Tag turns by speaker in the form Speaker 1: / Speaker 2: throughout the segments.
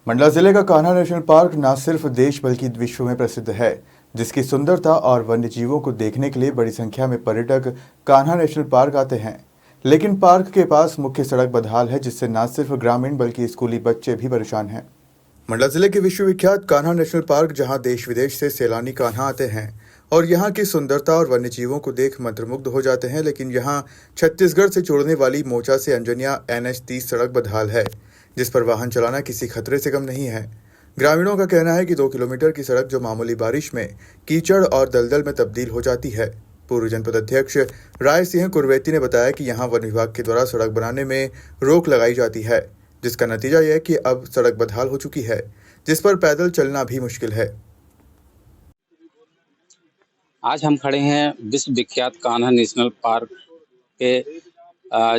Speaker 1: मंडला जिले का Kanha national park न सिर्फ देश बल्कि विश्व में प्रसिद्ध है, जिसकी सुंदरता और वन्य जीवों को देखने के लिए बड़ी संख्या में पर्यटक कान्हा नेशनल पार्क आते हैं। लेकिन पार्क के पास मुख्य सड़क बदहाल है, जिससे न सिर्फ ग्रामीण बल्कि स्कूली बच्चे भी परेशान हैं। मंडला जिले के विश्वविख्यात कान्हा नेशनल पार्क, जहां देश विदेश से सैलानी कान्हा आते हैं और यहां की सुंदरता और वन्य जीवों को देख मंत्रमुग्ध हो जाते हैं, लेकिन यहां छत्तीसगढ़ से जोड़ने वाली मोचा से अंजनिया NH-30 सड़क बदहाल है, जिस पर वाहन चलाना किसी खतरे से कम नहीं है। ग्रामीणों का कहना है कि 2 किलोमीटर की सड़क जो मामूली बारिश में कीचड़ और दलदल में तब्दील हो जाती है। पूर्व जनपद अध्यक्ष राय सिंह कुरवेती ने बताया कि यहां वन विभाग के द्वारा सड़क बनाने में रोक लगाई जाती है, जिसका नतीजा यह है कि अब सड़क बदहाल हो चुकी है, जिस पर पैदल चलना भी मुश्किल है।
Speaker 2: आज हम खड़े हैं विश्व विख्यात कान्हा नेशनल पार्क के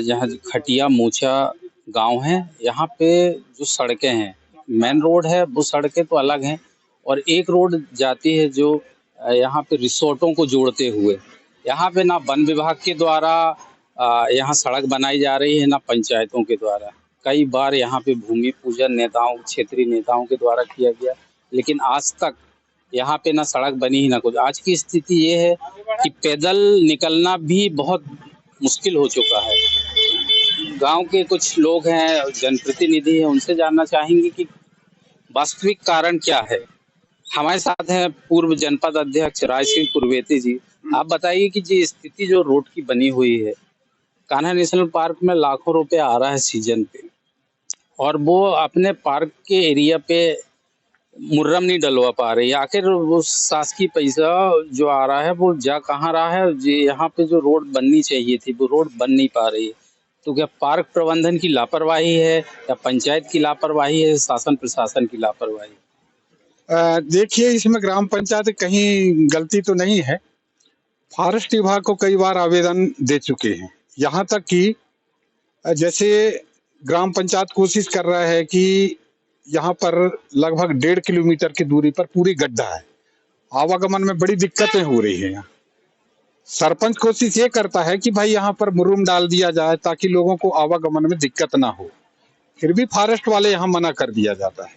Speaker 2: जहाँ खटिया मोचा गांव है। यहाँ पे जो सड़कें हैं, मेन रोड है, वो सड़कें तो अलग हैं और एक रोड जाती है जो यहाँ पे रिसोर्टों को जोड़ते हुए। यहाँ पे ना वन विभाग के द्वारा यहाँ सड़क बनाई जा रही है, ना पंचायतों के द्वारा। कई बार यहाँ पे भूमि पूजन नेताओं, क्षेत्रीय नेताओं के द्वारा किया गया, लेकिन आज तक यहाँ पे ना सड़क बनी ही ना कुछ। आज की स्थिति ये है कि पैदल निकलना भी बहुत मुश्किल हो चुका है। गांव के कुछ लोग हैं, जनप्रतिनिधि हैं, उनसे जानना चाहेंगे कि वास्तविक कारण क्या है। हमारे साथ हैं पूर्व जनपद अध्यक्ष राय सिंह कुरवेती जी। आप बताइए कि जी स्थिति जो रोड की बनी हुई है, कान्हा नेशनल पार्क में लाखों रुपए आ रहा है सीजन पे, और वो अपने पार्क के एरिया पे मुर्रम नहीं डलवा पा रही। आखिर वो शासकीय पैसा जो आ रहा है वो जा कहाँ रहा है। जी यहाँ पे जो रोड बननी चाहिए थी वो रोड बन नहीं पा रही है। तो क्या पार्क प्रबंधन की लापरवाही है या पंचायत की लापरवाही है, शासन प्रशासन की लापरवाही?
Speaker 3: देखिए, इसमें ग्राम पंचायत कहीं गलती तो नहीं है। फॉरेस्ट विभाग को कई बार आवेदन दे चुके हैं। यहाँ तक कि जैसे ग्राम पंचायत कोशिश कर रहा है कि यहाँ पर लगभग 1.5 किलोमीटर की दूरी पर पूरी गड्ढा है, आवागमन में बड़ी दिक्कतें हो रही है। यहाँ सरपंच कोशिश ये करता है कि भाई यहाँ पर मुरुम डाल दिया जाए ताकि लोगों को आवागमन में दिक्कत ना हो, फिर भी फॉरेस्ट वाले यहाँ मना कर दिया जाता है।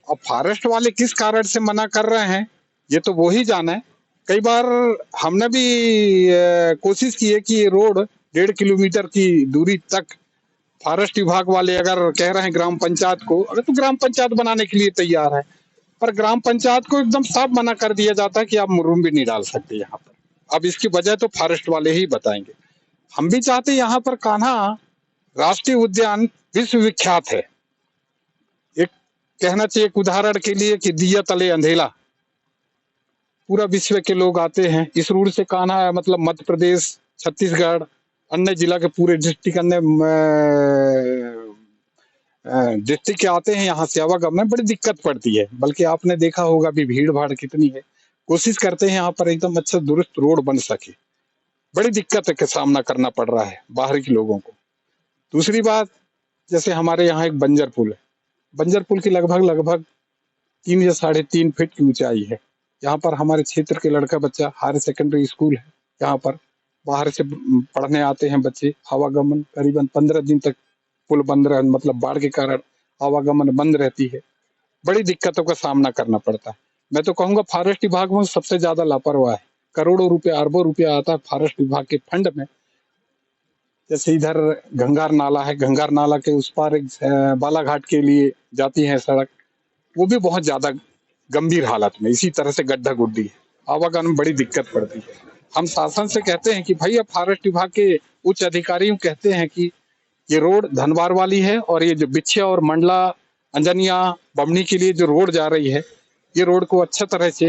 Speaker 3: अब फॉरेस्ट वाले किस कारण से मना कर रहे हैं ये तो वो ही जाने। कई बार हमने भी कोशिश की है कि ये रोड 1.5 किलोमीटर की दूरी तक फॉरेस्ट विभाग वाले अगर कह रहे हैं ग्राम पंचायत को, अगर तो ग्राम पंचायत बनाने के लिए तैयार है, पर ग्राम पंचायत को एकदम साफ मना कर दिया जाता है कि आप मुर्रूम भी नहीं डाल सकते यहाँ पर। अब इसकी वजह तो फॉरेस्ट वाले ही बताएंगे। हम भी चाहते हैं यहाँ पर कान्हा राष्ट्रीय उद्यान विश्व विख्यात है। एक कहना चाहिए एक उदाहरण के लिए कि दिया तले अंधेला, पूरा विश्व के लोग आते हैं इस रूट से। कान्हा मतलब मध्य प्रदेश, छत्तीसगढ़, अन्य जिला के पूरे डिस्ट्रिक्ट, अन्य डिस्ट्रिक्ट के आते हैं। यहाँ से आवागमन में बड़ी दिक्कत पड़ती है, बल्कि आपने देखा होगा भी भीड़ भाड़ कितनी है। कोशिश करते हैं यहाँ पर एकदम अच्छा दुरुस्त रोड बन सके, बड़ी दिक्कत का सामना करना पड़ रहा है बाहरी के लोगों को। दूसरी बात, जैसे हमारे यहाँ एक बंजर पुल है, बंजर पुल की लगभग 3 या 3.5 फीट की ऊंचाई है। यहाँ पर हमारे क्षेत्र के लड़का बच्चा, हायर सेकेंडरी स्कूल है, यहाँ पर बाहर से पढ़ने आते हैं बच्चे। आवागमन करीबन 15 दिन तक पुल बंद रह, मतलब बाढ़ के कारण आवागमन बंद रहती है, बड़ी दिक्कतों का सामना करना पड़ता है। मैं तो कहूँगा फॉरेस्ट विभाग में सबसे ज्यादा लापरवाह है। करोड़ों रुपए, अरबों रुपया आता है फॉरेस्ट विभाग के फंड में। जैसे इधर गंगार नाला है, गंगार नाला के उस पार एक बालाघाट के लिए जाती है सड़क, वो भी बहुत ज्यादा गंभीर हालत में, इसी तरह से गड्ढा गुड्डी है, आवागमन में बड़ी दिक्कत पड़ती है। हम शासन से कहते हैं कि भाई, अब फॉरेस्ट विभाग के उच्च अधिकारियों कहते हैं कि ये रोड धनबार वाली है और ये जो बिछिया और मंडला अंजनिया बमनी के लिए जो रोड जा रही है, ये रोड को अच्छा तरह से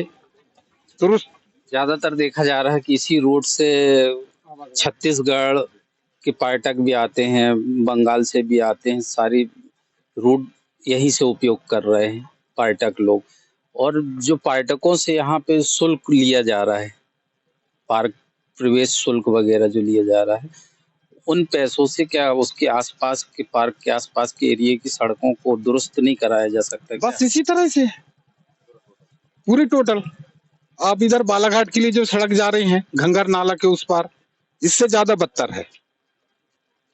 Speaker 3: दुरुस्त।
Speaker 2: ज्यादातर देखा जा रहा है कि इसी रोड से छत्तीसगढ़ के पर्यटक भी आते हैं, बंगाल से भी आते हैं, सारी रूट यहीं से उपयोग कर रहे हैं पर्यटक लोग। और जो पर्यटकों से यहाँ पे शुल्क लिया जा रहा है, पार्क प्रवेश शुल्क वगैरह जो लिया जा रहा है, उन पैसों से क्या उसके आसपास के पार्क के आसपास के एरिया की सड़कों को दुरुस्त नहीं कराया जा सकता?
Speaker 3: बस इसी तरह से पूरी टोटल। आप इधर बालाघाट के लिए जो सड़क जा रही है घंगर नाला के उस पार, इससे ज्यादा बदतर है।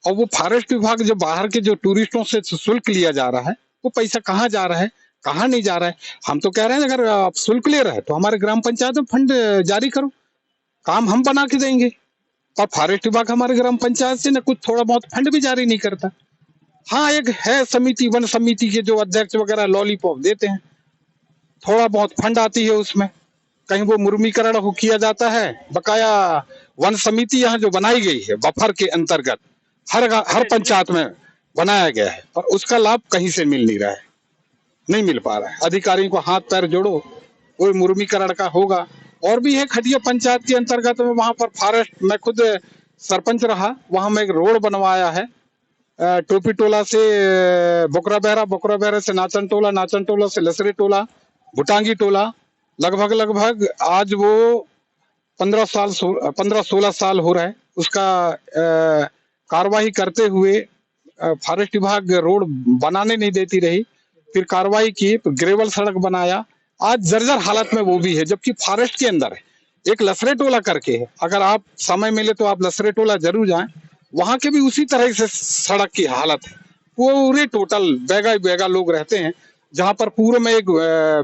Speaker 3: और वो फॉरेस्ट विभाग जो बाहर के जो टूरिस्टों से शुल्क लिया जा रहा है, वो पैसा कहाँ जा रहा है, कहाँ नहीं जा रहा है। हम तो कह रहे हैं अगर आप शुल्क ले रहे हैं तो हमारे ग्राम पंचायत में फंड जारी करो, काम हम बना के देंगे। और फॉरेस्ट विभाग हमारे ग्राम पंचायत से न कुछ थोड़ा बहुत फंड भी जारी नहीं करता। हाँ, एक है समिति, वन समिति के जो अध्यक्ष वगैरह लॉलीपॉप देते हैं, थोड़ा बहुत फंड आती है उसमें, कहीं वो मुर्मीकरण हो किया जाता है। बकाया वन समिति यहाँ जो बनाई गई है बफर के अंतर्गत हर पंचायत में बनाया गया है, पर उसका लाभ कहीं से मिल नहीं रहा है, नहीं मिल पा रहा है। अधिकारियों को हाथ पैर जोड़ो, कोई मुर्मीकरण का होगा। और भी है खटिया पंचायत के अंतर्गत में, वहां पर फॉरेस्ट, मैं खुद सरपंच रहा, वहां में एक रोड बनवाया है टोपी टोला से बोकरा बहरा से नाचन टोला से लसरे टोला, भुटांगी टोला, लगभग आज वो 15-16 साल हो रहा है। उसका कार्रवाई करते हुए फॉरेस्ट विभाग रोड बनाने नहीं देती रही, फिर कार्रवाई की, ग्रेवल सड़क बनाया, आज जर्जर हालत में वो भी है, जबकि फॉरेस्ट के अंदर है। एक लसरे टोला करके है, अगर आप समय मिले तो आप लसरे टोला जरूर जाएं, वहां के भी उसी तरह से सड़क की हालत है। पूरे टोटल बेगा लोग रहते हैं, जहां पर पूर्व में एक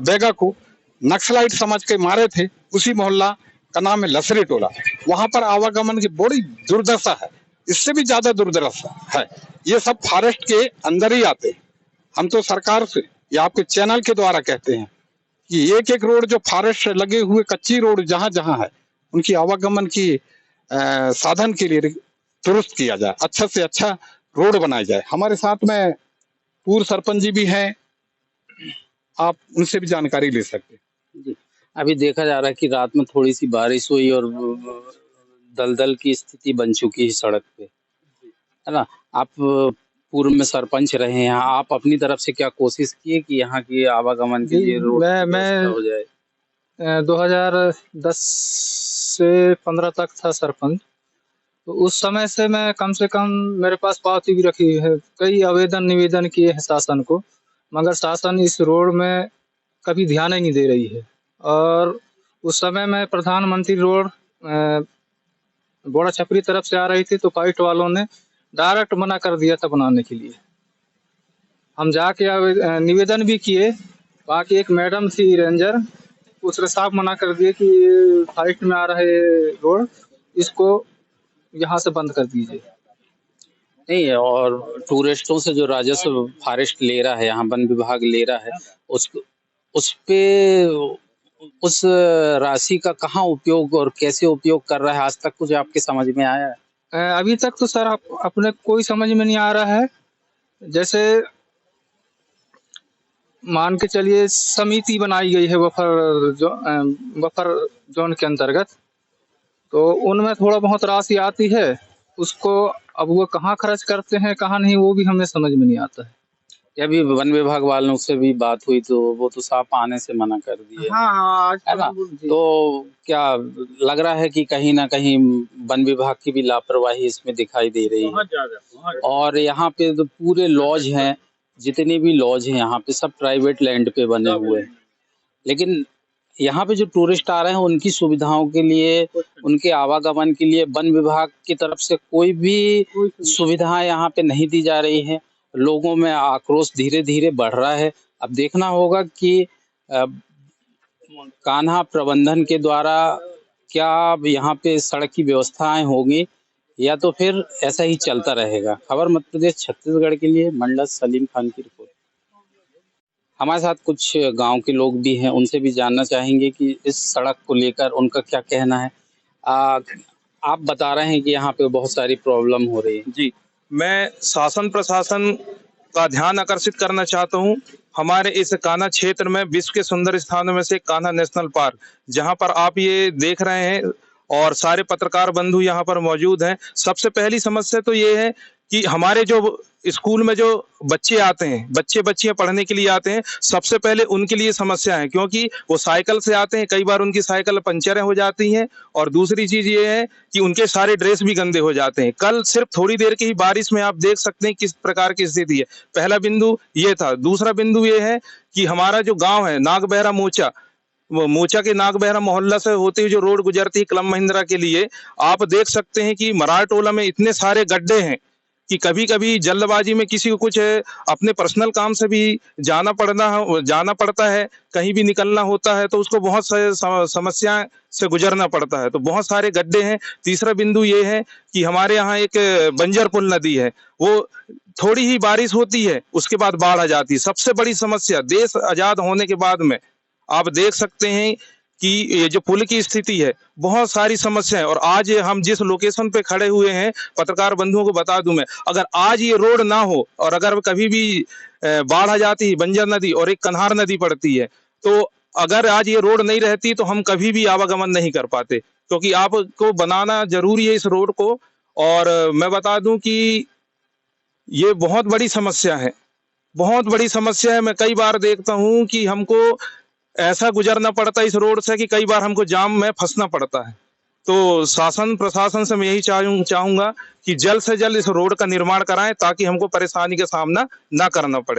Speaker 3: बेगा को नक्सलाइट समझ के मारे थे, उसी मोहल्ला का नाम है लसरे टोला। वहां पर आवागमन की बड़ी दुर्दशा है, इससे भी ज्यादा दुर्दशा है। ये सब फॉरेस्ट के अंदर ही आते हैं। हम तो सरकार से या आपके चैनल के द्वारा कहते हैं कि एक एक रोड जो फॉरेस्ट लगे हुए कच्ची रोड जहां जहां है, उनकी आवागमन की साधन के लिए दुरुस्त किया जाए, अच्छा से अच्छा रोड बनाया जाए। हमारे साथ में पूर्व सरपंच जी भी हैं, आप उनसे भी जानकारी ले सकते हैं।
Speaker 2: जी। अभी देखा जा रहा है कि रात में थोड़ी सी बारिश हुई और दलदल की स्थिति बन चुकी है सड़क पे, है ना। आप पूर्व में सरपंच रहे हैं, आप अपनी तरफ से क्या कोशिश किए कि यहाँ की आवागमन के लिए रोड
Speaker 4: मैं
Speaker 2: हो जाए?
Speaker 4: 2010 से 15 तक था सरपंच, तो उस समय से मैं कम से कम मेरे पास पावती भी रखी है, कई आवेदन निवेदन किए हैं शासन को, मगर शासन इस रोड में कभी ध्यान ही नहीं दे रही है। और उस समय में प्रधानमंत्री रोड बोड़ा छपरी तरफ से आ रही थी, तो पाइट वालों ने डायरेक्ट मना कर दिया था बनाने के लिए। हम जाके निवेदन भी किए, बाकी एक मैडम थी रेंजर, उसने साफ मना कर दिए कि ये फाइट में आ रहे रोड, इसको यहाँ से बंद कर दीजिए।
Speaker 2: नहीं, और टूरिस्टों से जो राजस्व फॉरेस्ट ले रहा है, यहाँ वन विभाग ले रहा है, उस पे उस राशि का कहाँ उपयोग और कैसे उपयोग कर रहा है, आज तक कुछ आपके समझ में आया है?
Speaker 4: अभी तक तो सर अपने कोई समझ में नहीं आ रहा है। जैसे मान के चलिए समिति बनाई गई है बफर जोन के अंतर्गत, तो उनमें थोड़ा बहुत राशि आती है, उसको अब वो कहाँ खर्च करते हैं कहाँ नहीं, वो भी हमें समझ में नहीं आता है।
Speaker 2: अभी वन विभाग वालों से भी बात हुई तो वो तो साफ आने से मना कर दिए,
Speaker 4: हाँ,
Speaker 2: है ना। तो क्या लग रहा है कि कहीं ना कहीं वन विभाग की भी लापरवाही इसमें दिखाई दे रही है। और यहाँ पे तो पूरे लॉज हैं, जितने भी लॉज हैं यहाँ पे सब प्राइवेट लैंड पे बने हुए हैं, लेकिन यहाँ पे जो टूरिस्ट आ रहे हैं उनकी सुविधाओं के लिए, उनके आवागमन के लिए वन विभाग की तरफ से कोई भी सुविधा यहाँ पे नहीं दी जा रही है। लोगों में आक्रोश धीरे धीरे बढ़ रहा है। अब देखना होगा कि कान्हा प्रबंधन के द्वारा क्या यहाँ पे सड़क की व्यवस्थाएं होंगी या तो फिर ऐसा ही चलता रहेगा। खबर मध्य प्रदेश छत्तीसगढ़ के लिए मंडल सलीम खान की रिपोर्ट। हमारे साथ कुछ गांव के लोग भी हैं, उनसे भी जानना चाहेंगे कि इस सड़क को लेकर उनका क्या कहना है। आप बता रहे हैं कि यहाँ पे बहुत सारी प्रॉब्लम हो रही है।
Speaker 5: जी, मैं शासन प्रशासन का ध्यान आकर्षित करना चाहता हूँ। हमारे इस कान्हा क्षेत्र में विश्व के सुंदर स्थानों में से कान्हा नेशनल पार्क, जहाँ पर आप ये देख रहे हैं और सारे पत्रकार बंधु यहाँ पर मौजूद हैं। सबसे पहली समस्या तो ये है कि हमारे जो स्कूल में जो बच्चे आते हैं, बच्चियां पढ़ने के लिए आते हैं, सबसे पहले उनके लिए समस्या है, क्योंकि वो साइकिल से आते हैं, कई बार उनकी साइकिल पंचरें हो जाती हैं। और दूसरी चीज ये है कि उनके सारे ड्रेस भी गंदे हो जाते हैं। कल सिर्फ थोड़ी देर की ही बारिश में आप देख सकते हैं किस प्रकार की स्थिति है। पहला बिंदु ये था। दूसरा बिंदु ये है कि हमारा जो गाँव है नागबहरा मोचा के नागबहरा मोहल्ला से होती हुई जो रोड गुजरती है क्लब महिंद्रा के लिए, आप देख सकते हैं कि मरार टोला में इतने सारे गड्ढे हैं कि कभी कभी जल्दबाजी में किसी को कुछ अपने पर्सनल काम से भी जाना पड़ता है, कहीं भी निकलना होता है, तो उसको बहुत सारे समस्या से गुजरना पड़ता है। तो बहुत सारे गड्ढे हैं। तीसरा बिंदु ये है कि हमारे यहाँ एक बंजर पुल नदी है, वो थोड़ी ही बारिश होती है उसके बाद बाढ़ आ जाती है। सबसे बड़ी समस्या देश आजाद होने के बाद में आप देख सकते हैं कि ये जो पुल की स्थिति है, बहुत सारी समस्याएं। और आज हम जिस लोकेशन पे खड़े हुए हैं, पत्रकार बंधुओं को बता दूं मैं, अगर आज ये रोड ना हो और अगर कभी भी बाढ़ आ जाती है, बंजर नदी और एक कन्हार नदी पड़ती है, तो अगर आज ये रोड नहीं रहती तो हम कभी भी आवागमन नहीं कर पाते, क्योंकि आपको बनाना जरूरी है इस रोड को। और मैं बता दूं कि ये बहुत बड़ी समस्या है, बहुत बड़ी समस्या है। मैं कई बार देखता हूं कि हमको ऐसा गुजरना पड़ता है इस रोड से कि कई बार हमको जाम में फंसना पड़ता है। तो शासन प्रशासन से मैं यही चाहूंगा कि जल्द से जल्द इस रोड का निर्माण कराएं ताकि हमको परेशानी का सामना ना करना पड़े।